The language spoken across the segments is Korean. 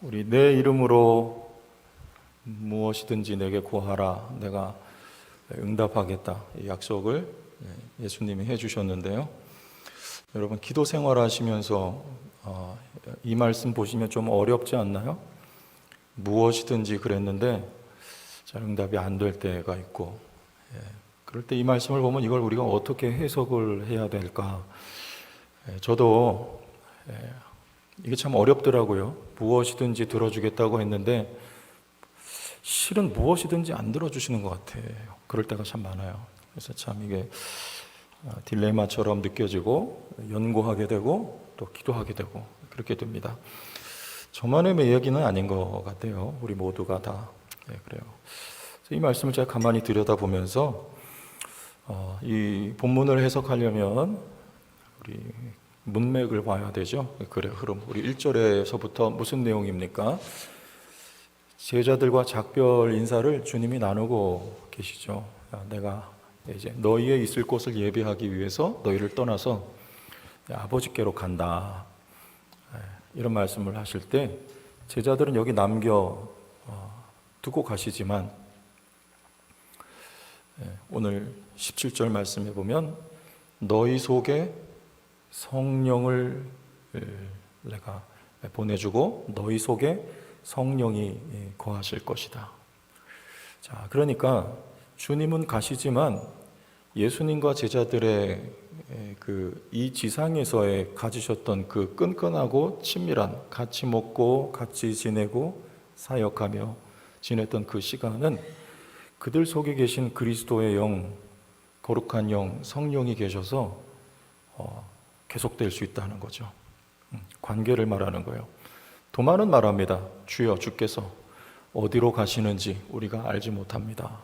우리 내 이름으로 무엇이든지 내게 구하라, 내가 응답하겠다, 이 약속을 예수님이 해주셨는데요. 여러분, 기도 생활 하시면서 이 말씀 보시면 좀 어렵지 않나요? 무엇이든지 그랬는데 잘 응답이 안 될 때가 있고, 그럴 때 이 말씀을 보면 이걸 우리가 어떻게 해석을 해야 될까? 저도 이게 참 어렵더라고요. 무엇이든지 들어주겠다고 했는데 실은 무엇이든지 안 들어주시는 것 같아요. 그럴 때가 참 많아요. 그래서 참 이게 딜레마처럼 느껴지고 연구하게 되고 또 기도하게 되고 그렇게 됩니다. 저만의 이야기는 아닌 것 같아요. 우리 모두가 다 그래요. 이 말씀을 제가 가만히 들여다보면서 이 본문을 해석하려면 우리 문맥을 봐야 되죠. 그래, 흐름. 우리 1절에서부터 무슨 내용입니까? 제자들과 작별 인사를 주님이 나누고 계시죠. 내가 이제 너희의 있을 곳을 예비하기 위해서 너희를 떠나서 아버지께로 간다. 이런 말씀을 하실 때 제자들은 여기 남겨 두고 가시지만 오늘 17절 말씀에 보면 너희 속에 성령을 내가 보내주고 너희 속에 성령이 거하실 것이다. 자, 그러니까 주님은 가시지만 예수님과 제자들의 이 지상에서의 가지셨던 그 끈끈하고 친밀한 같이 먹고 같이 지내고 사역하며 지냈던 그 시간은 그들 속에 계신 그리스도의 영, 거룩한 영, 성령이 계셔서 계속될 수 있다는 거죠. 관계를 말하는 거예요. 도마는 말합니다. 주여, 주께서 어디로 가시는지 우리가 알지 못합니다.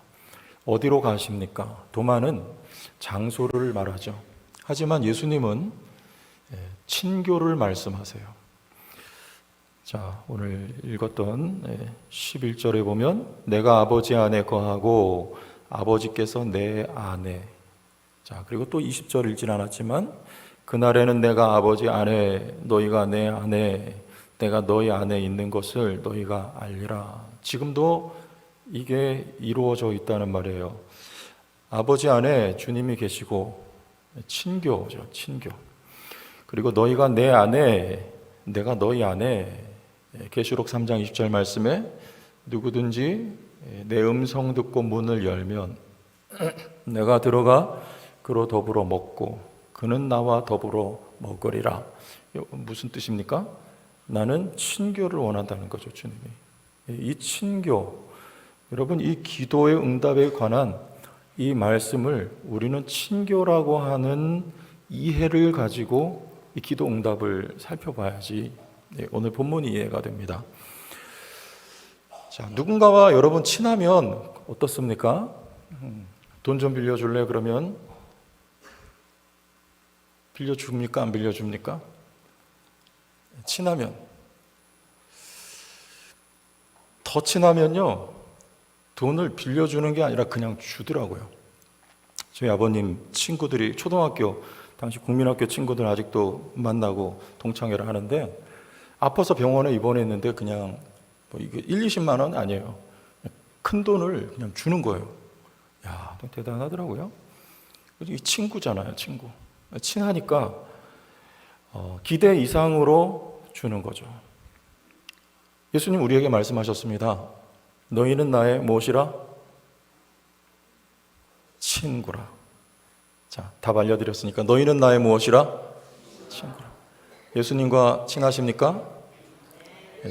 어디로 가십니까? 도마는 장소를 말하죠. 하지만 예수님은 친교를 말씀하세요. 자, 오늘 읽었던 11절에 보면 내가 아버지 안에 거하고 아버지께서 내 안에. 자, 그리고 또 20절 읽진 않았지만 그날에는 내가 아버지 안에 너희가 내 안에 내가 너희 안에 있는 것을 너희가 알리라. 지금도 이게 이루어져 있다는 말이에요. 아버지 안에 주님이 계시고 친교죠, 친교. 그리고 너희가 내 안에 내가 너희 안에. 계시록 3장 20절 말씀에 누구든지 내 음성 듣고 문을 열면 내가 들어가 그로 더불어 먹고 그는 나와 더불어 먹으리라. 무슨 뜻입니까? 나는 친교를 원한다는 거죠, 주님이. 이 친교, 여러분, 이 기도의 응답에 관한 이 말씀을 우리는 친교라고 하는 이해를 가지고 이 기도 응답을 살펴봐야지 오늘 본문이 이해가 됩니다. 자, 누군가와 여러분 친하면 어떻습니까? 돈 좀 빌려줄래? 그러면 빌려줍니까? 안 빌려줍니까? 친하면. 더 친하면요, 돈을 빌려주는 게 아니라 그냥 주더라고요. 저희 아버님 친구들이 초등학교, 당시 국민학교 친구들 아직도 만나고 동창회를 하는데 아파서 병원에 입원했는데 그냥 이게 1, 20만 원 아니에요. 큰 돈을 그냥 주는 거예요. 야, 대단하더라고요. 이 친구잖아요, 친구. 친하니까 기대 이상으로 주는 거죠. 예수님 우리에게 말씀하셨습니다. 너희는 나의 무엇이라? 친구라. 자, 답 알려드렸으니까 너희는 나의 무엇이라? 친구라. 예수님과 친하십니까?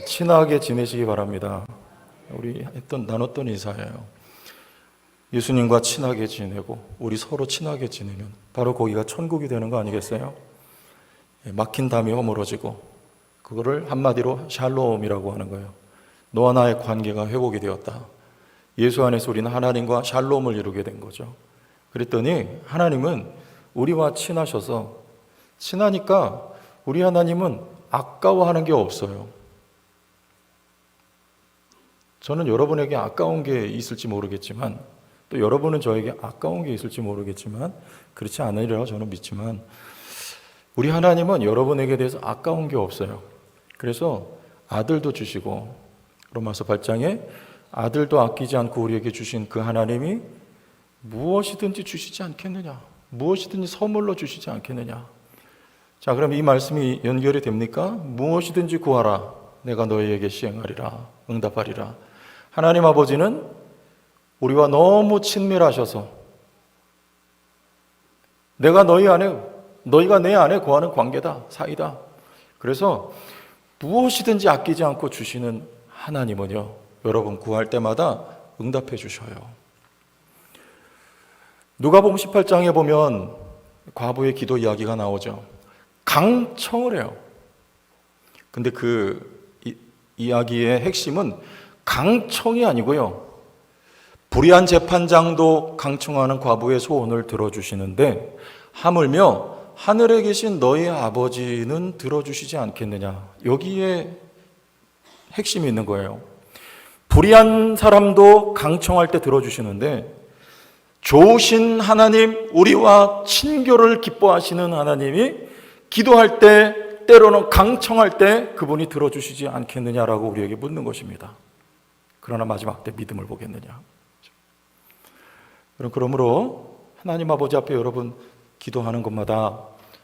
친하게 지내시기 바랍니다. 우리 나눴던 인사예요. 예수님과 친하게 지내고 우리 서로 친하게 지내면 바로 거기가 천국이 되는 거 아니겠어요? 막힌 담이 허물어지고 그거를 한마디로 샬롬이라고 하는 거예요. 너와 나의 관계가 회복이 되었다. 예수 안에서 우리는 하나님과 샬롬을 이루게 된 거죠. 그랬더니 하나님은 우리와 친하셔서 친하니까 우리 하나님은 아까워하는 게 없어요. 저는 여러분에게 아까운 게 있을지 모르겠지만 또 여러분은 저에게 아까운 게 있을지 모르겠지만 그렇지 않으리라고 저는 믿지만 우리 하나님은 여러분에게 대해서 아까운 게 없어요. 그래서 아들도 주시고, 로마서 8장에 아들도 아끼지 않고 우리에게 주신 그 하나님이 무엇이든지 주시지 않겠느냐, 무엇이든지 선물로 주시지 않겠느냐. 자, 그럼 이 말씀이 연결이 됩니까? 무엇이든지 구하라, 내가 너희에게 시행하리라, 응답하리라. 하나님 아버지는 우리와 너무 친밀하셔서 내가 너희 안에, 너희가 내 안에 거하는 관계다, 사이다. 그래서 무엇이든지 아끼지 않고 주시는 하나님은요, 여러분 구할 때마다 응답해 주셔요. 누가복음 18장에 보면 과부의 기도 이야기가 나오죠. 강청을 해요. 근데 그 이야기의 핵심은 강청이 아니고요, 불의한 재판장도 강청하는 과부의 소원을 들어주시는데 하물며 하늘에 계신 너희 아버지는 들어주시지 않겠느냐, 여기에 핵심이 있는 거예요. 불의한 사람도 강청할 때 들어주시는데 좋으신 하나님, 우리와 친교를 기뻐하시는 하나님이 기도할 때, 때로는 강청할 때 그분이 들어주시지 않겠느냐라고 우리에게 묻는 것입니다. 그러나 마지막 때 믿음을 보겠느냐. 그러므로 하나님 아버지 앞에 여러분 기도하는 것마다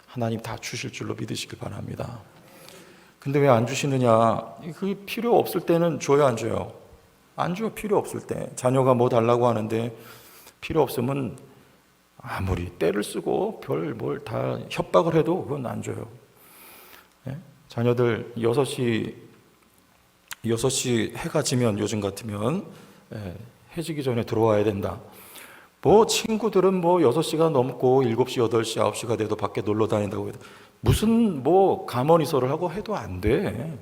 하나님 다 주실 줄로 믿으시길 바랍니다. 근데 왜 안 주시느냐? 그 필요 없을 때는 줘요, 안 줘요? 안 줘요. 필요 없을 때. 자녀가 뭐 달라고 하는데 필요 없으면 아무리 때를 쓰고 별 뭘 다 협박을 해도 그건 안 줘요. 예? 자녀들 6시 해가 지면, 요즘 같으면 해 지기 전에 들어와야 된다. 뭐 친구들은 뭐 6시가 넘고 7시, 8시, 9시가 돼도 밖에 놀러 다닌다고 해도 무슨 뭐 가머니설을 하고 해도 안 돼.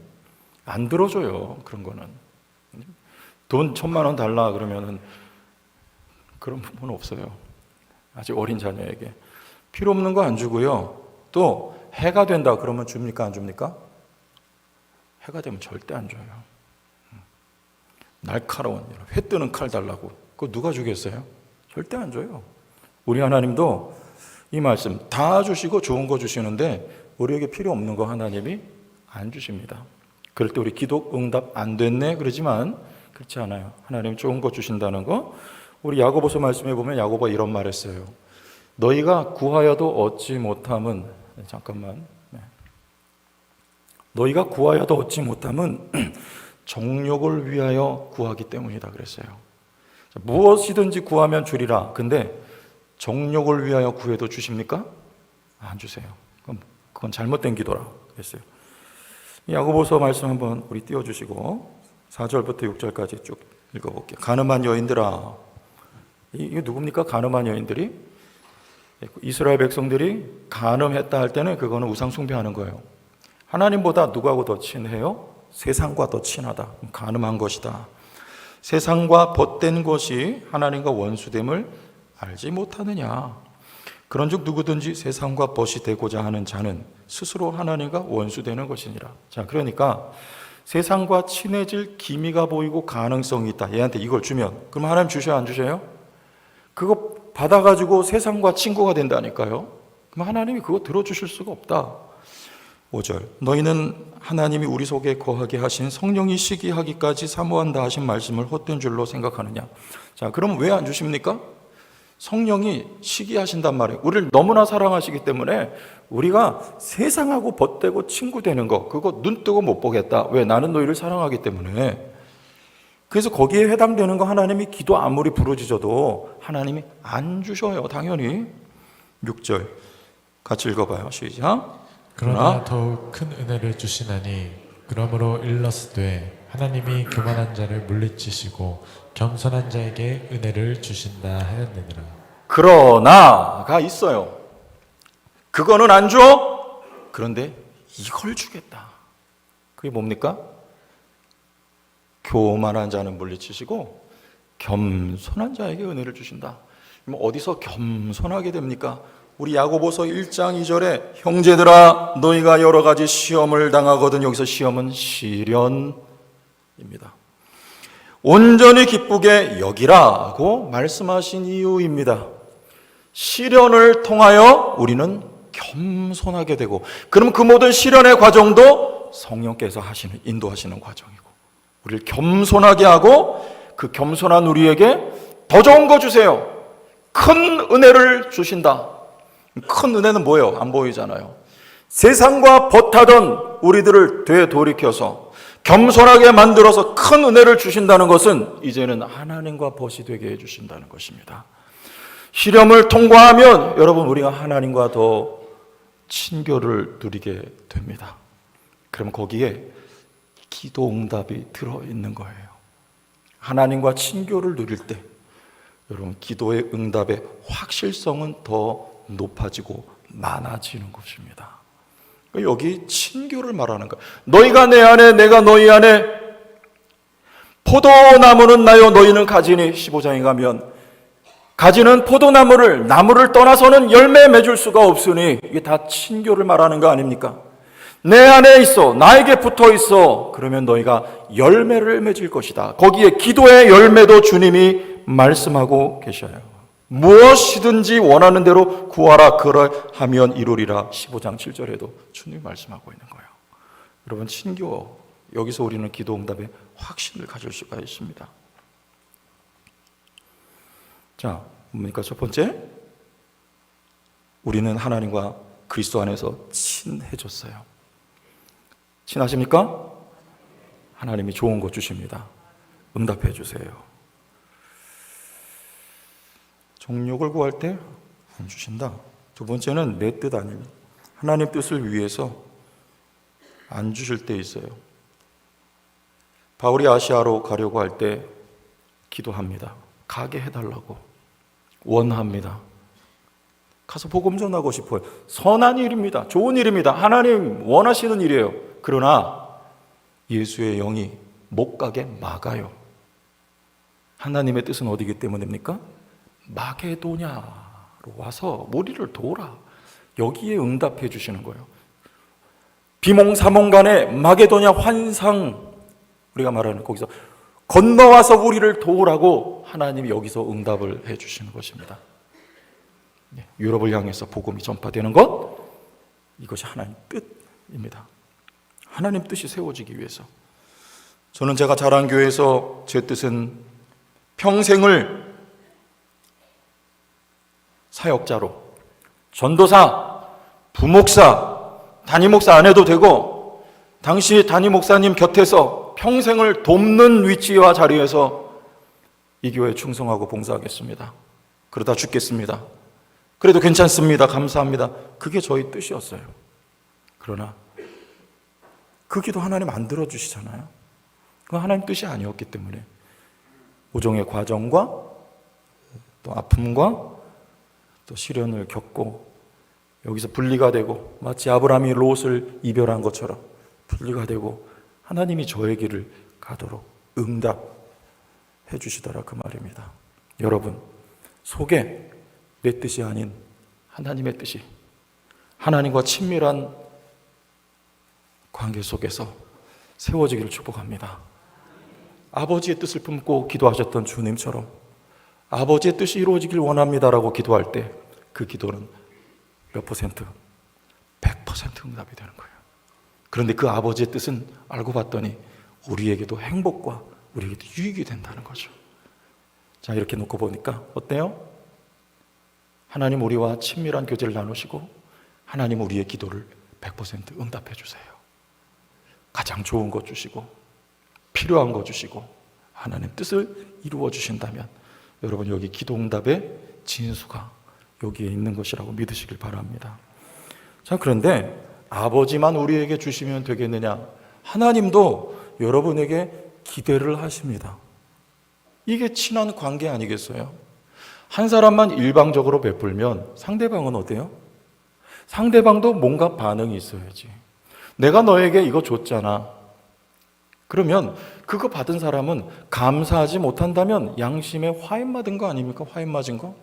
안 들어줘요. 그런 거는. 돈 1,000만 원 달라 그러면은 그런 부분은 없어요. 아직 어린 자녀에게. 필요 없는 거 안 주고요. 또 해가 된다 그러면 줍니까, 안 줍니까? 해가 되면 절대 안 줘요. 날카로운 회 뜨는 칼 달라고. 그거 누가 주겠어요? 절대 안 줘요. 우리 하나님도 이 말씀 다 주시고 좋은 거 주시는데 우리에게 필요 없는 거 하나님이 안 주십니다. 그럴 때 우리 기도 응답 안 됐네 그러지만 그렇지 않아요. 하나님 좋은 거 주신다는 거. 우리 야고보서 말씀에 보면 야고보가 이런 말 했어요. 너희가 구하여도 얻지 못함은, 잠깐만, 너희가 구하여도 얻지 못함은 정욕을 위하여 구하기 때문이다 그랬어요. 무엇이든지 구하면 주리라. 근데 정욕을 위하여 구해도 주십니까? 안 주세요. 그건 잘못된 기도라 그랬어요. 야고보서 말씀 한번 우리 띄워주시고 4절부터 6절까지 쭉 읽어볼게요. 가늠한 여인들아. 이게 누굽니까? 가늠한 여인들이? 이스라엘 백성들이 가늠했다 할 때는 그거는 우상 숭배하는 거예요. 하나님보다 누구하고 더 친해요? 세상과 더 친하다. 가늠한 것이다. 세상과 벗된 것이 하나님과 원수됨을 알지 못하느냐. 그런즉 누구든지 세상과 벗이 되고자 하는 자는 스스로 하나님과 원수되는 것이니라. 자, 그러니까 세상과 친해질 기미가 보이고 가능성이 있다. 얘한테 이걸 주면 그럼 하나님 주셔요, 안 주셔요? 그거 받아가지고 세상과 친구가 된다니까요. 그럼 하나님이 그거 들어주실 수가 없다. 5절 너희는 하나님이 우리 속에 거하게 하신 성령이 시기하기까지 사모한다 하신 말씀을 헛된 줄로 생각하느냐. 자, 그럼 왜 안 주십니까? 성령이 시기하신단 말이에요. 우리를 너무나 사랑하시기 때문에 우리가 세상하고 벗되고 친구 되는 거 그거 눈 뜨고 못 보겠다. 왜? 나는 너희를 사랑하기 때문에. 그래서 거기에 해당되는 거 하나님이 기도 아무리 부르짖어도 하나님이 안 주셔요. 당연히. 6절 같이 읽어봐요. 시작. 그러나 더욱 큰 은혜를 주시나니 그러므로 일러스되 하나님이 교만한 자를 물리치시고 겸손한 자에게 은혜를 주신다 하였느니라. 그러나가 있어요. 그거는 안 줘. 그런데 이걸 주겠다. 그게 뭡니까? 교만한 자는 물리치시고 겸손한 자에게 은혜를 주신다. 어디서 겸손하게 됩니까? 우리 야고보서 1장 2절에 형제들아 너희가 여러 가지 시험을 당하거든. 여기서 시험은 시련입니다. 온전히 기쁘게 여기라고 말씀하신 이유입니다. 시련을 통하여 우리는 겸손하게 되고, 그럼 그 모든 시련의 과정도 성령께서 인도하시는 과정이고, 우리를 겸손하게 하고 그 겸손한 우리에게 더 좋은 거 주세요. 큰 은혜를 주신다. 큰 은혜는 뭐예요? 안 보이잖아요. 세상과 버타던 우리들을 되돌이켜서 겸손하게 만들어서 큰 은혜를 주신다는 것은 이제는 하나님과 벗이 되게 해주신다는 것입니다. 시련을 통과하면 여러분, 우리가 하나님과 더 친교를 누리게 됩니다. 그럼 거기에 기도 응답이 들어있는 거예요. 하나님과 친교를 누릴 때 여러분, 기도의 응답의 확실성은 더 높아지고 많아지는 것입니다. 여기 친교를 말하는 거예요. 너희가 내 안에, 내가 너희 안에. 포도나무는 나요, 너희는 가지니. 15장에 가면 가지는 나무를 떠나서는 열매 맺을 수가 없으니, 이게 다 친교를 말하는 거 아닙니까? 내 안에 있어, 나에게 붙어 있어. 그러면 너희가 열매를 맺을 것이다. 거기에 기도의 열매도 주님이 말씀하고 계셔요. 무엇이든지 원하는 대로 구하라, 그러하면 이루리라. 15장 7절에도 주님이 말씀하고 있는 거예요. 여러분, 친교, 여기서 우리는 기도 응답에 확신을 가질 수가 있습니다. 자, 뭡니까? 첫 번째, 우리는 하나님과 그리스도 안에서 친해졌어요. 친하십니까? 하나님이 좋은 것 주십니다. 응답해 주세요. 정욕을 구할 때 안 주신다. 두 번째는 내 뜻 아닙니다. 하나님 뜻을 위해서 안 주실 때 있어요. 바울이 아시아로 가려고 할 때 기도합니다. 가게 해달라고 원합니다. 가서 복음 전하고 싶어요. 선한 일입니다. 좋은 일입니다. 하나님 원하시는 일이에요. 그러나 예수의 영이 못 가게 막아요. 하나님의 뜻은 어디기 때문입니까? 마게도냐로 와서 우리를 도우라. 여기에 응답해 주시는 거예요. 비몽사몽간에 마게도냐 환상, 우리가 말하는 거기서 건너와서 우리를 도우라고 하나님이 여기서 응답을 해 주시는 것입니다. 유럽을 향해서 복음이 전파되는 것, 이것이 하나님 뜻입니다. 하나님 뜻이 세워지기 위해서. 저는 제가 자란 교회에서 제 뜻은 평생을 사역자로, 전도사, 부목사, 담임목사 안 해도 되고 당시 담임목사님 곁에서 평생을 돕는 위치와 자리에서 이 교회에 충성하고 봉사하겠습니다. 그러다 죽겠습니다. 그래도 괜찮습니다. 감사합니다. 그게 저희 뜻이었어요. 그러나 그 기도 하나님 안 들어주시잖아요. 그건 하나님 뜻이 아니었기 때문에 오종의 과정과 또 아픔과 또 시련을 겪고 여기서 분리가 되고, 마치 아브라함이 롯을 이별한 것처럼 분리가 되고 하나님이 저의 길을 가도록 응답해 주시더라, 그 말입니다. 여러분, 속에 내 뜻이 아닌 하나님의 뜻이, 하나님과 친밀한 관계 속에서 세워지기를 축복합니다. 아버지의 뜻을 품고 기도하셨던 주님처럼 아버지의 뜻이 이루어지길 원합니다라고 기도할 때 그 기도는 몇 퍼센트? 100% 응답이 되는 거예요. 그런데 그 아버지의 뜻은 알고 봤더니 우리에게도 행복과 우리에게도 유익이 된다는 거죠. 자, 이렇게 놓고 보니까 어때요? 하나님 우리와 친밀한 교제를 나누시고 하나님 우리의 기도를 100% 응답해 주세요. 가장 좋은 것 주시고 필요한 것 주시고 하나님 뜻을 이루어 주신다면 여러분, 여기 기도 응답의 진수가 여기에 있는 것이라고 믿으시길 바랍니다. 자, 그런데 아버지만 우리에게 주시면 되겠느냐? 하나님도 여러분에게 기대를 하십니다. 이게 친한 관계 아니겠어요? 한 사람만 일방적으로 베풀면 상대방은 어때요? 상대방도 뭔가 반응이 있어야지. 내가 너에게 이거 줬잖아. 그러면 그거 받은 사람은 감사하지 못한다면 양심에 화인 맞은 거 아닙니까? 화인 맞은 거?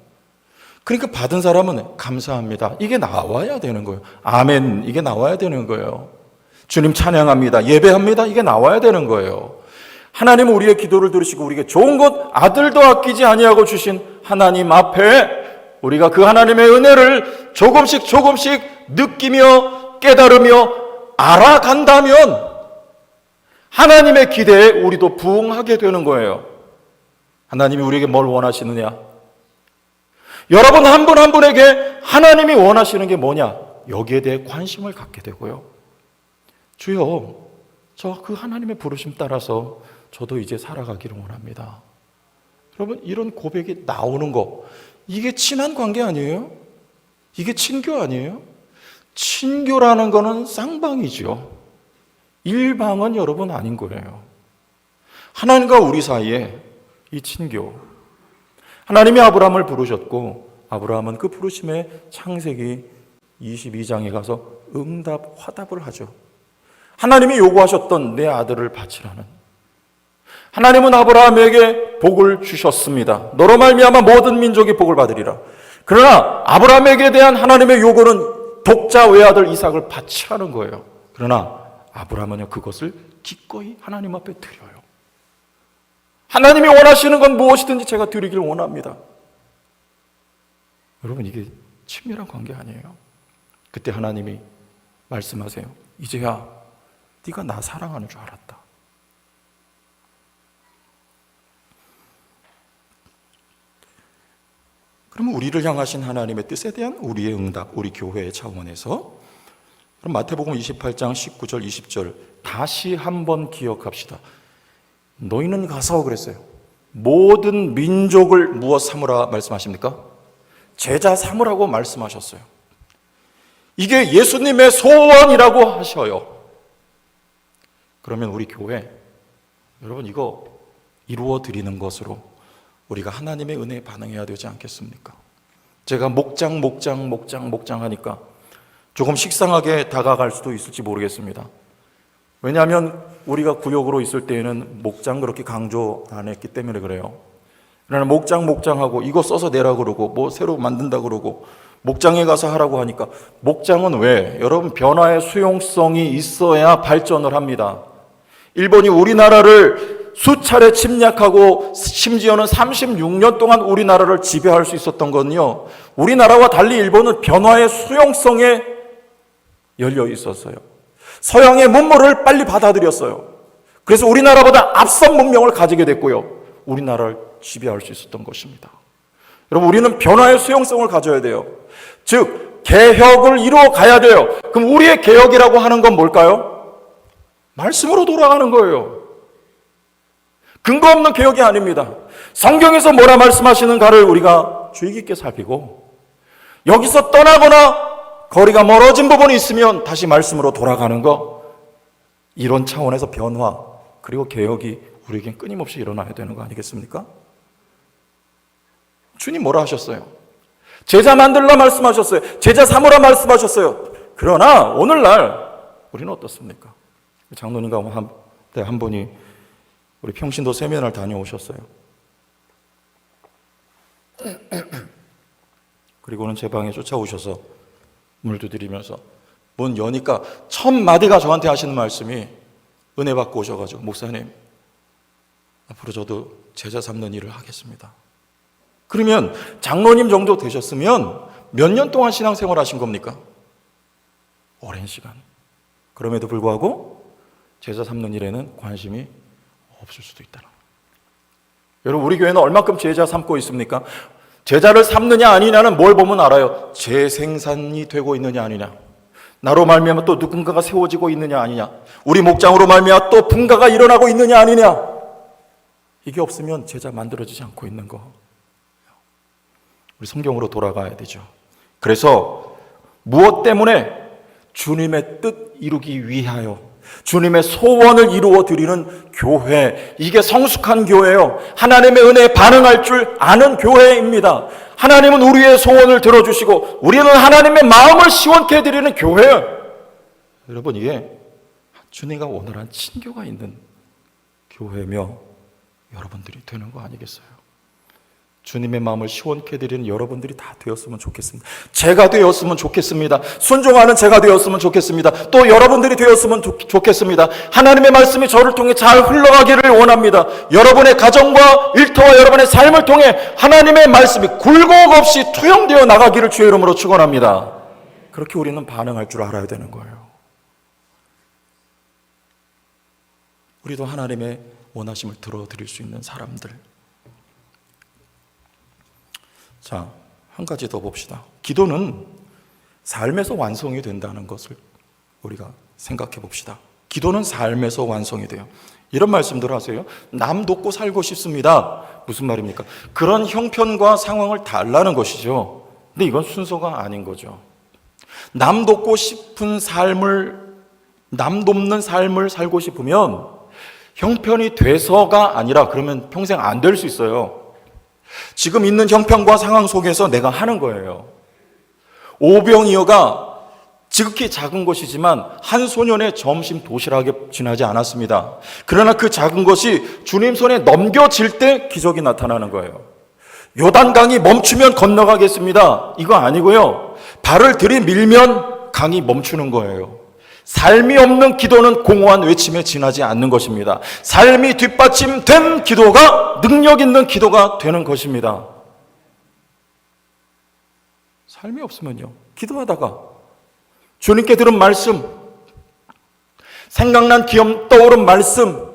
그러니까 받은 사람은 감사합니다. 이게 나와야 되는 거예요. 아멘. 이게 나와야 되는 거예요. 주님 찬양합니다. 예배합니다. 이게 나와야 되는 거예요. 하나님은 우리의 기도를 들으시고 우리에게 좋은 것, 아들도 아끼지 아니하고 주신 하나님 앞에 우리가 그 하나님의 은혜를 조금씩 느끼며 깨달으며 알아간다면 하나님의 기대에 우리도 부응하게 되는 거예요. 하나님이 우리에게 뭘 원하시느냐? 여러분 한 분 한 분에게 하나님이 원하시는 게 뭐냐? 여기에 대해 관심을 갖게 되고요. 주여, 저 그 하나님의 부르심 따라서 저도 이제 살아가기를 원합니다. 여러분, 이런 고백이 나오는 거, 이게 친한 관계 아니에요? 이게 친교 아니에요? 친교라는 거는 쌍방이죠. 일방은 여러분 아닌 거예요. 하나님과 우리 사이에 이 친교. 하나님이 아브라함을 부르셨고 아브라함은 그 부르심에 창세기 22장에 가서 응답, 화답을 하죠. 하나님이 요구하셨던 내 아들을 바치라는. 하나님은 아브라함에게 복을 주셨습니다. 너로 말미암아 모든 민족이 복을 받으리라. 그러나 아브라함에게 대한 하나님의 요구는 독자 외아들 이삭을 바치라는 거예요. 그러나 아브라함은요, 그것을 기꺼이 하나님 앞에 드려요. 하나님이 원하시는 건 무엇이든지 제가 드리길 원합니다. 여러분, 이게 친밀한 관계 아니에요? 그때 하나님이 말씀하세요. 이제야 네가 나 사랑하는 줄 알았다. 그러면 우리를 향하신 하나님의 뜻에 대한 우리의 응답, 우리 교회의 차원에서 그럼 마태복음 28장 19절 20절 다시 한번 기억합시다. 너희는 가서 그랬어요. 모든 민족을 무엇 삼으라 말씀하십니까? 제자 삼으라고 말씀하셨어요. 이게 예수님의 소원이라고 하셔요. 그러면 우리 교회, 여러분 이거 이루어 드리는 것으로 우리가 하나님의 은혜에 반응해야 되지 않겠습니까? 제가 목장 하니까 조금 식상하게 다가갈 수도 있을지 모르겠습니다. 왜냐하면 우리가 구역으로 있을 때에는 목장 그렇게 강조 안 했기 때문에 그래요. 그러나 목장하고 이거 써서 내라 그러고 뭐 새로 만든다 그러고 목장에 가서 하라고 하니까 목장은 왜? 여러분 변화의 수용성이 있어야 발전을 합니다. 일본이 우리나라를 수차례 침략하고 심지어는 36년 동안 우리나라를 지배할 수 있었던 건요, 우리나라와 달리 일본은 변화의 수용성에 열려 있었어요. 서양의 문물을 빨리 받아들였어요. 그래서 우리나라보다 앞선 문명을 가지게 됐고요, 우리나라를 지배할 수 있었던 것입니다. 여러분, 우리는 변화의 수용성을 가져야 돼요. 즉 개혁을 이루어 가야 돼요. 그럼 우리의 개혁이라고 하는 건 뭘까요? 말씀으로 돌아가는 거예요. 근거 없는 개혁이 아닙니다. 성경에서 뭐라 말씀하시는가를 우리가 주의 깊게 살피고 여기서 떠나거나 거리가 멀어진 부분이 있으면 다시 말씀으로 돌아가는 거, 이런 차원에서 변화 그리고 개혁이 우리에겐 끊임없이 일어나야 되는 거 아니겠습니까? 주님 뭐라 하셨어요? 제자 만들라 말씀하셨어요. 제자 삼으라 말씀하셨어요. 그러나 오늘날 우리는 어떻습니까? 장로님과 한 분이 우리 평신도 세미나를 다녀오셨어요. 그리고는 제 방에 쫓아오셔서 물도 드리면서 문 여니까 첫 마디가 저한테 하시는 말씀이, 은혜 받고 오셔가지고 목사님 앞으로 저도 제자 삼는 일을 하겠습니다. 그러면 장로님 정도 되셨으면 몇 년 동안 신앙생활 하신 겁니까? 오랜 시간. 그럼에도 불구하고 제자 삼는 일에는 관심이 없을 수도 있다는 거예요. 여러분, 우리 교회는 얼마큼 제자 삼고 있습니까? 제자를 삼느냐 아니냐는 뭘 보면 알아요. 재생산이 되고 있느냐 아니냐, 나로 말미암아 또 누군가가 세워지고 있느냐 아니냐, 우리 목장으로 말미암아 또 분가가 일어나고 있느냐 아니냐. 이게 없으면 제자 만들어지지 않고 있는 거. 우리 성경으로 돌아가야 되죠. 그래서 무엇 때문에? 주님의 뜻 이루기 위하여 주님의 소원을 이루어 드리는 교회, 이게 성숙한 교회예요. 하나님의 은혜에 반응할 줄 아는 교회입니다. 하나님은 우리의 소원을 들어주시고 우리는 하나님의 마음을 시원케 해드리는 교회예요. 여러분, 이게 주님과 원활한 친교가 있는 교회며 여러분들이 되는 거 아니겠어요? 주님의 마음을 시원케 해드리는 여러분들이 다 되었으면 좋겠습니다. 제가 되었으면 좋겠습니다. 순종하는 제가 되었으면 좋겠습니다. 또 여러분들이 되었으면 좋겠습니다. 하나님의 말씀이 저를 통해 잘 흘러가기를 원합니다. 여러분의 가정과 일터와 여러분의 삶을 통해 하나님의 말씀이 굴곡 없이 투영되어 나가기를 주의 이름으로 축원합니다. 그렇게 우리는 반응할 줄 알아야 되는 거예요. 우리도 하나님의 원하심을 들어드릴 수 있는 사람들. 자, 한 가지 더 봅시다. 기도는 삶에서 완성이 된다는 것을 우리가 생각해 봅시다. 기도는 삶에서 완성이 돼요. 이런 말씀들 하세요. 남 돕고 살고 싶습니다. 무슨 말입니까? 그런 형편과 상황을 달라는 것이죠. 근데 이건 순서가 아닌 거죠. 남 돕고 싶은 삶을, 남 돕는 삶을 살고 싶으면 형편이 돼서가 아니라 그러면 평생 안 될 수 있어요. 지금 있는 형편과 상황 속에서 내가 하는 거예요. 오병이어가 지극히 작은 것이지만 한 소년의 점심 도시락에 지나지 않았습니다. 그러나 그 작은 것이 주님 손에 넘겨질 때 기적이 나타나는 거예요. 요단강이 멈추면 건너가겠습니다. 이거 아니고요. 발을 들이밀면 강이 멈추는 거예요. 삶이 없는 기도는 공허한 외침에 지나지 않는 것입니다. 삶이 뒷받침된 기도가 능력 있는 기도가 되는 것입니다. 삶이 없으면요, 기도하다가 주님께 들은 말씀, 생각난 기억 떠오른 말씀,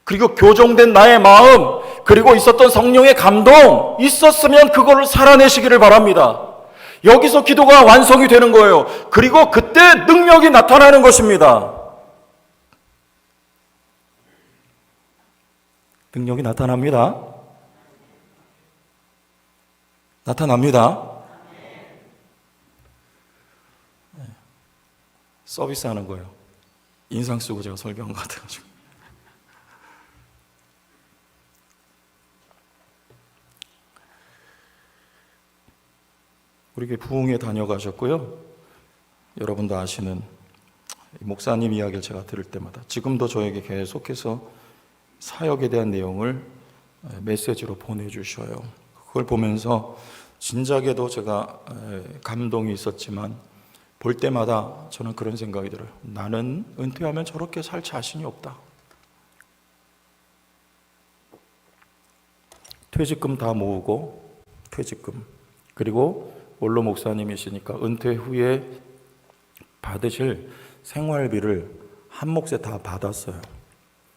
그리고 교정된 나의 마음, 그리고 있었던 성령의 감동 있었으면 그거를 살아내시기를 바랍니다. 여기서 기도가 완성이 되는 거예요. 그리고 그때 능력이 나타나는 것입니다. 능력이 나타납니다. 나타납니다. 서비스 하는 거예요. 인상 쓰고 제가 설교한 것 같아가지고. 우리 교회 부흥회 다녀가셨고요. 여러분도 아시는 목사님 이야기를 제가 들을 때마다 지금도 저에게 계속해서 사역에 대한 내용을 메시지로 보내주셔요. 그걸 보면서 진작에도 제가 감동이 있었지만 볼 때마다 저는 그런 생각이 들어요. 나는 은퇴하면 저렇게 살 자신이 없다. 퇴직금 다 모으고, 퇴직금, 그리고 원로 목사님이시니까 은퇴 후에 받으실 생활비를 한 몫에 다 받았어요.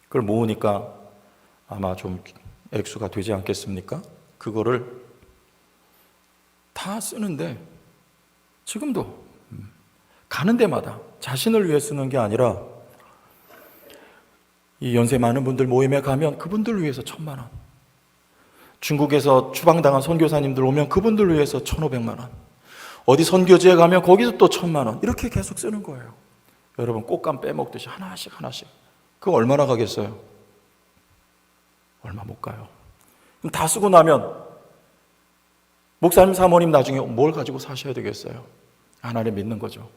그걸 모으니까 아마 좀 액수가 되지 않겠습니까? 그거를 다 쓰는데 지금도 가는 데마다 자신을 위해 쓰는 게 아니라 이 연세 많은 분들 모임에 가면 그분들을 위해서 1,000만 원, 중국에서 추방당한 선교사님들 오면 그분들을 위해서 1,500만 원, 어디 선교지에 가면 거기서 또 1,000만 원, 이렇게 계속 쓰는 거예요. 여러분 꽃감 빼먹듯이 하나씩 하나씩. 그거 얼마나 가겠어요? 얼마 못 가요. 그럼 다 쓰고 나면 목사님 사모님 나중에 뭘 가지고 사셔야 되겠어요? 하나님 믿는 거죠.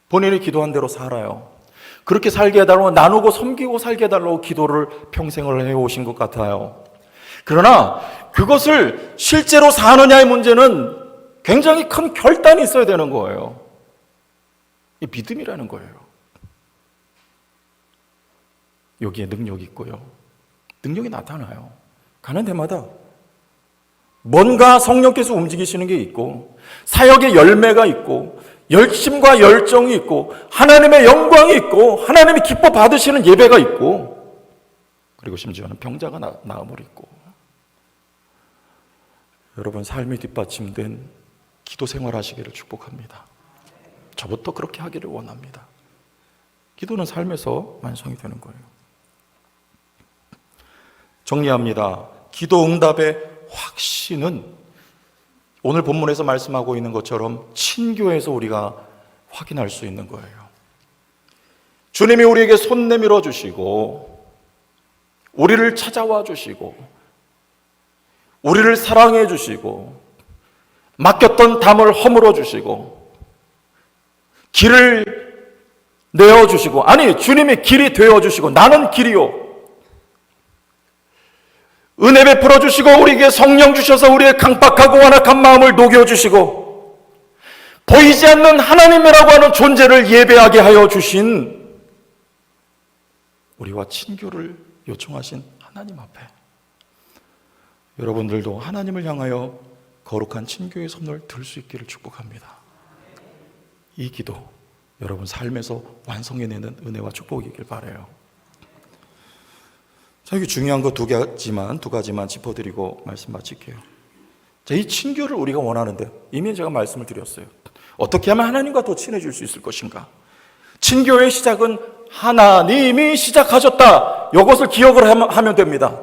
본인이 기도한 대로 살아요. 그렇게 살게 해달라고, 나누고 섬기고 살게 해달라고 기도를 평생을 해오신 것 같아요. 그러나 그것을 실제로 사느냐의 문제는 굉장히 큰 결단이 있어야 되는 거예요. 이 믿음이라는 거예요. 여기에 능력이 있고요. 능력이 나타나요. 가는 데마다 뭔가 성령께서 움직이시는 게 있고, 사역의 열매가 있고, 열심과 열정이 있고, 하나님의 영광이 있고, 하나님이 기뻐 받으시는 예배가 있고, 그리고 심지어는 병자가 나음을 있고. 여러분 삶이 뒷받침된 기도 생활하시기를 축복합니다. 저부터 그렇게 하기를 원합니다. 기도는 삶에서 완성이 되는 거예요. 정리합니다. 기도 응답의 확신은 오늘 본문에서 말씀하고 있는 것처럼 친교에서 우리가 확인할 수 있는 거예요. 주님이 우리에게 손 내밀어 주시고, 우리를 찾아와 주시고, 우리를 사랑해 주시고, 맡겼던 담을 허물어 주시고, 길을 내어 주시고, 아니 주님이 길이 되어 주시고, 나는 길이요, 은혜 베풀어 주시고, 우리에게 성령 주셔서 우리의 강박하고 완악한 마음을 녹여주시고, 보이지 않는 하나님이라고 하는 존재를 예배하게 하여 주신, 우리와 친교를 요청하신 하나님 앞에 여러분들도 하나님을 향하여 거룩한 친교의 선을 들 수 있기를 축복합니다. 이 기도 여러분 삶에서 완성해내는 은혜와 축복이길 바라요. 자, 여기 중요한 거 두 가지만 짚어드리고 말씀 마칠게요. 자, 이 친교를 우리가 원하는데 이미 제가 말씀을 드렸어요. 어떻게 하면 하나님과 더 친해질 수 있을 것인가? 친교의 시작은 하나님이 시작하셨다. 이것을 기억을 하면 됩니다.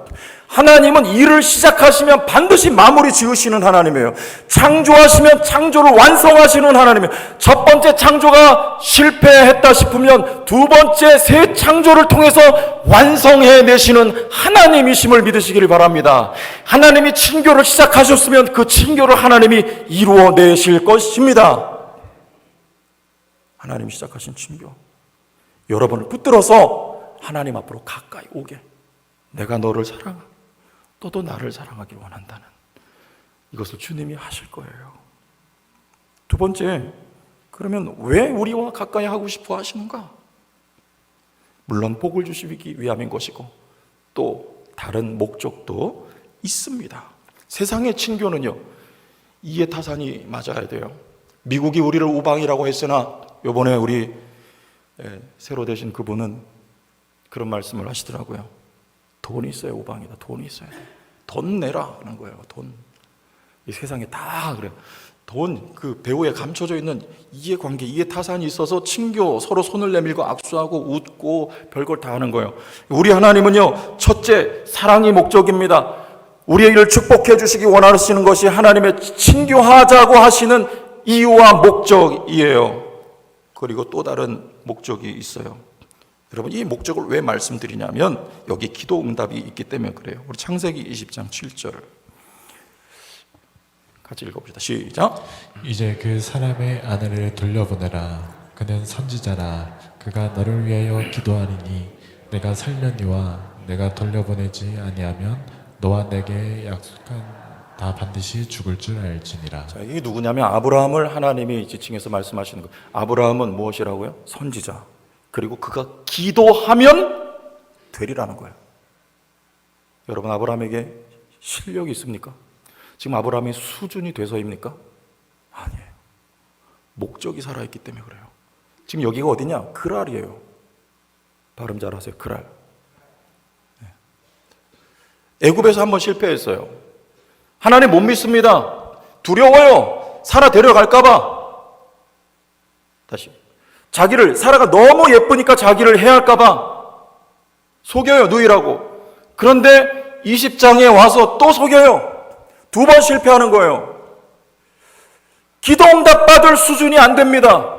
하나님은 일을 시작하시면 반드시 마무리 지으시는 하나님이에요. 창조하시면 창조를 완성하시는 하나님이에요. 첫 번째 창조가 실패했다 싶으면 두 번째 새 창조를 통해서 완성해내시는 하나님이심을 믿으시기를 바랍니다. 하나님이 친교를 시작하셨으면 그 친교를 하나님이 이루어내실 것입니다. 하나님이 시작하신 친교, 여러분을 붙들어서 하나님 앞으로 가까이 오게, 내가 너를 사랑하고 너도 나를 사랑하길 원한다는 이것을 주님이 하실 거예요. 두 번째, 그러면 왜 우리와 가까이 하고 싶어 하시는가? 물론 복을 주시기 위함인 것이고 또 다른 목적도 있습니다. 세상의 친교는요, 이해타산이 맞아야 돼요. 미국이 우리를 우방이라고 했으나 이번에 우리 새로 되신 그분은 그런 말씀을 하시더라고요. 돈이 있어야 우방이다. 돈이 있어야 돼. 돈 내라 하는 거예요. 돈. 이 세상에 다 그래요. 돈, 그 배후에 감춰져 있는 이해관계, 이해타산이 있어서 친교, 서로 손을 내밀고 악수하고 웃고 별걸 다 하는 거예요. 우리 하나님은요, 첫째, 사랑이 목적입니다. 우리의 일을 축복해 주시기 원하시는 것이 하나님의 친교하자고 하시는 이유와 목적이에요. 그리고 또 다른 목적이 있어요. 여러분, 이 목적을 왜 말씀드리냐면 여기 기도 응답이 있기 때문에 그래요. 우리 창세기 20장 7절 같이 읽어봅시다. 시작. 이제 그 사람의 아내를 돌려보내라. 그는 선지자라. 그가 너를 위하여 기도하리니 내가 살려니와 내가 돌려보내지 아니하면 너와 내게 약속한 다 반드시 죽을 줄 알지니라. 자, 이게 누구냐면 아브라함을 하나님이 지칭해서 말씀하시는 거예요. 아브라함은 무엇이라고요? 선지자. 그리고 그가 기도하면 되리라는 거예요. 여러분, 아브라함에게 실력이 있습니까? 지금 아브라함이 수준이 돼서입니까? 아니에요. 목적이 살아있기 때문에 그래요. 지금 여기가 어디냐? 그랄이에요. 발음 잘하세요. 그랄. 애굽에서 한번 실패했어요. 하나님 못 믿습니다. 두려워요. 사라 데려갈까봐. 다시. 사라가 너무 예쁘니까 자기를 해할까봐 속여요. 누이라고. 그런데 20장에 와서 또 속여요. 두 번 실패하는 거예요. 기도 응답 받을 수준이 안 됩니다.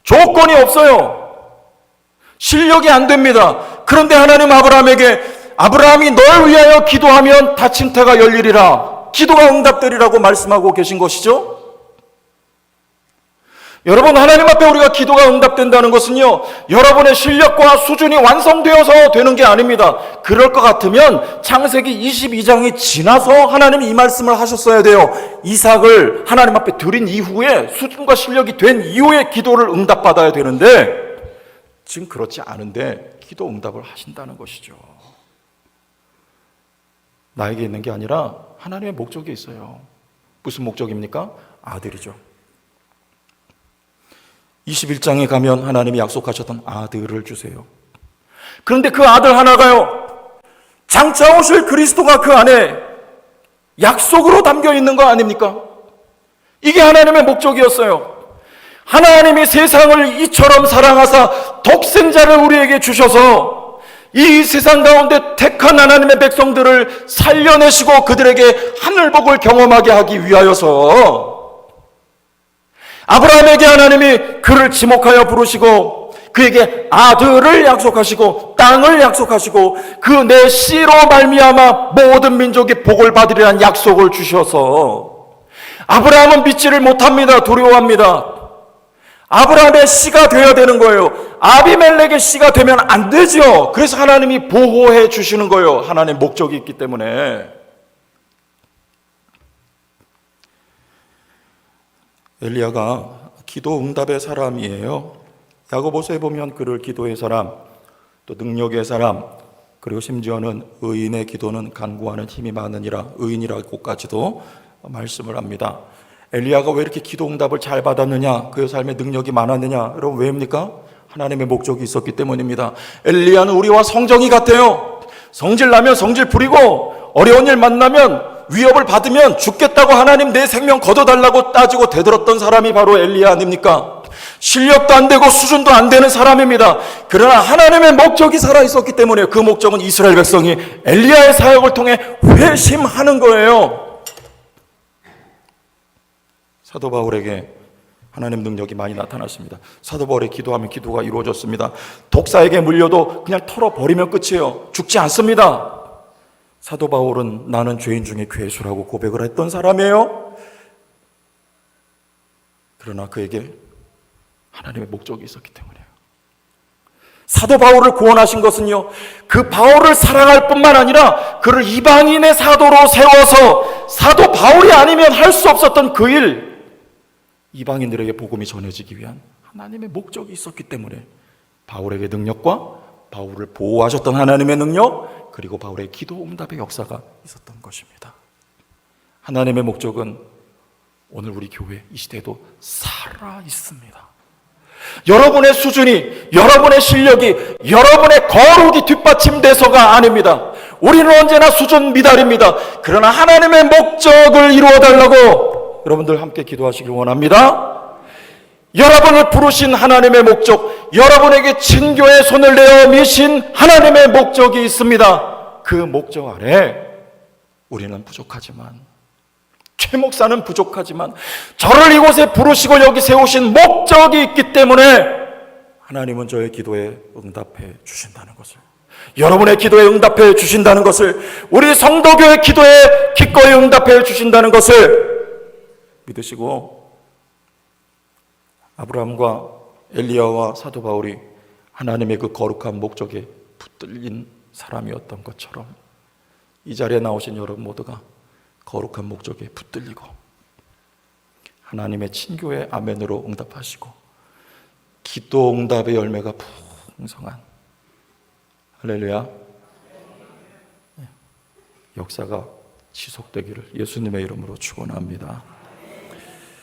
조건이 없어요. 실력이 안 됩니다. 그런데 하나님 아브라함이 널 위하여 기도하면 닫힌 태가 열리리라. 기도가 응답되리라고 말씀하고 계신 것이죠. 여러분, 하나님 앞에 우리가 기도가 응답된다는 것은요, 여러분의 실력과 수준이 완성되어서 되는 게 아닙니다. 그럴 것 같으면 창세기 22장이 지나서 하나님이 이 말씀을 하셨어야 돼요. 이삭을 하나님 앞에 드린 이후에, 수준과 실력이 된 이후에 기도를 응답받아야 되는데 지금 그렇지 않은데 기도 응답을 하신다는 것이죠. 나에게 있는 게 아니라 하나님의 목적이 있어요. 무슨 목적입니까? 아들이죠. 21장에 가면 하나님이 약속하셨던 아들을 주세요. 그런데 그 아들 하나가요, 장차 오실 그리스도가 그 안에 약속으로 담겨 있는 거 아닙니까? 이게 하나님의 목적이었어요. 하나님이 세상을 이처럼 사랑하사 독생자를 우리에게 주셔서 이 세상 가운데 택한 하나님의 백성들을 살려내시고 그들에게 하늘복을 경험하게 하기 위하여서 아브라함에게 하나님이 그를 지목하여 부르시고 그에게 아들을 약속하시고 땅을 약속하시고 그 내 씨로 말미암아 모든 민족이 복을 받으리라는 약속을 주셔서 아브라함은 믿지를 못합니다. 두려워합니다. 아브라함의 씨가 되어야 되는 거예요. 아비멜렉의 씨가 되면 안 되죠. 그래서 하나님이 보호해 주시는 거예요. 하나님의 목적이 있기 때문에. 엘리야가 기도 응답의 사람이에요. 야고보서에 보면 그를 기도의 사람, 또 능력의 사람, 그리고 심지어는 의인의 기도는 간구하는 힘이 많으니라, 의인이라고까지도 말씀을 합니다. 엘리야가 왜 이렇게 기도 응답을 잘 받았느냐, 그의 삶에 능력이 많았느냐, 여러분 왜입니까? 하나님의 목적이 있었기 때문입니다. 엘리야는 우리와 성정이 같아요. 성질 나면 성질 부리고, 어려운 일 만나면, 위협을 받으면 죽겠다고 하나님 내 생명 걷어달라고 따지고 대들었던 사람이 바로 엘리야 아닙니까? 실력도 안 되고 수준도 안 되는 사람입니다. 그러나 하나님의 목적이 살아있었기 때문에 그 목적은 이스라엘 백성이 엘리야의 사역을 통해 회심하는 거예요. 사도 바울에게 하나님 능력이 많이 나타났습니다. 사도 바울이 기도하면 기도가 이루어졌습니다. 독사에게 물려도 그냥 털어버리면 끝이에요. 죽지 않습니다. 사도 바울은 나는 죄인 중에 괴수라고 고백을 했던 사람이에요. 그러나 그에게 하나님의 목적이 있었기 때문이에요. 사도 바울을 구원하신 것은요, 그 바울을 사랑할 뿐만 아니라 그를 이방인의 사도로 세워서 사도 바울이 아니면 할 수 없었던 그 일, 이방인들에게 복음이 전해지기 위한 하나님의 목적이 있었기 때문에 바울에게 능력과 바울을 보호하셨던 하나님의 능력, 그리고 바울의 기도 응답의 역사가 있었던 것입니다. 하나님의 목적은 오늘 우리 교회 이 시대에도 살아 있습니다. 여러분의 수준이, 여러분의 실력이, 여러분의 거룩이 뒷받침돼서가 아닙니다. 우리는 언제나 수준 미달입니다. 그러나 하나님의 목적을 이루어달라고 여러분들 함께 기도하시길 원합니다. 여러분을 부르신 하나님의 목적, 여러분에게 친교의 손을 내어 미신 하나님의 목적이 있습니다. 그 목적 아래 우리는 부족하지만, 최 목사는 부족하지만 저를 이곳에 부르시고 여기 세우신 목적이 있기 때문에 하나님은 저의 기도에 응답해 주신다는 것을, 여러분의 기도에 응답해 주신다는 것을, 우리 성도교의 기도에 기꺼이 응답해 주신다는 것을 믿으시고, 아브라함과 엘리야와 사도 바울이 하나님의 그 거룩한 목적에 붙들린 사람이었던 것처럼 이 자리에 나오신 여러분 모두가 거룩한 목적에 붙들리고 하나님의 친교의 아멘으로 응답하시고 기도 응답의 열매가 풍성한, 할렐루야, 역사가 지속되기를 예수님의 이름으로 축원합니다.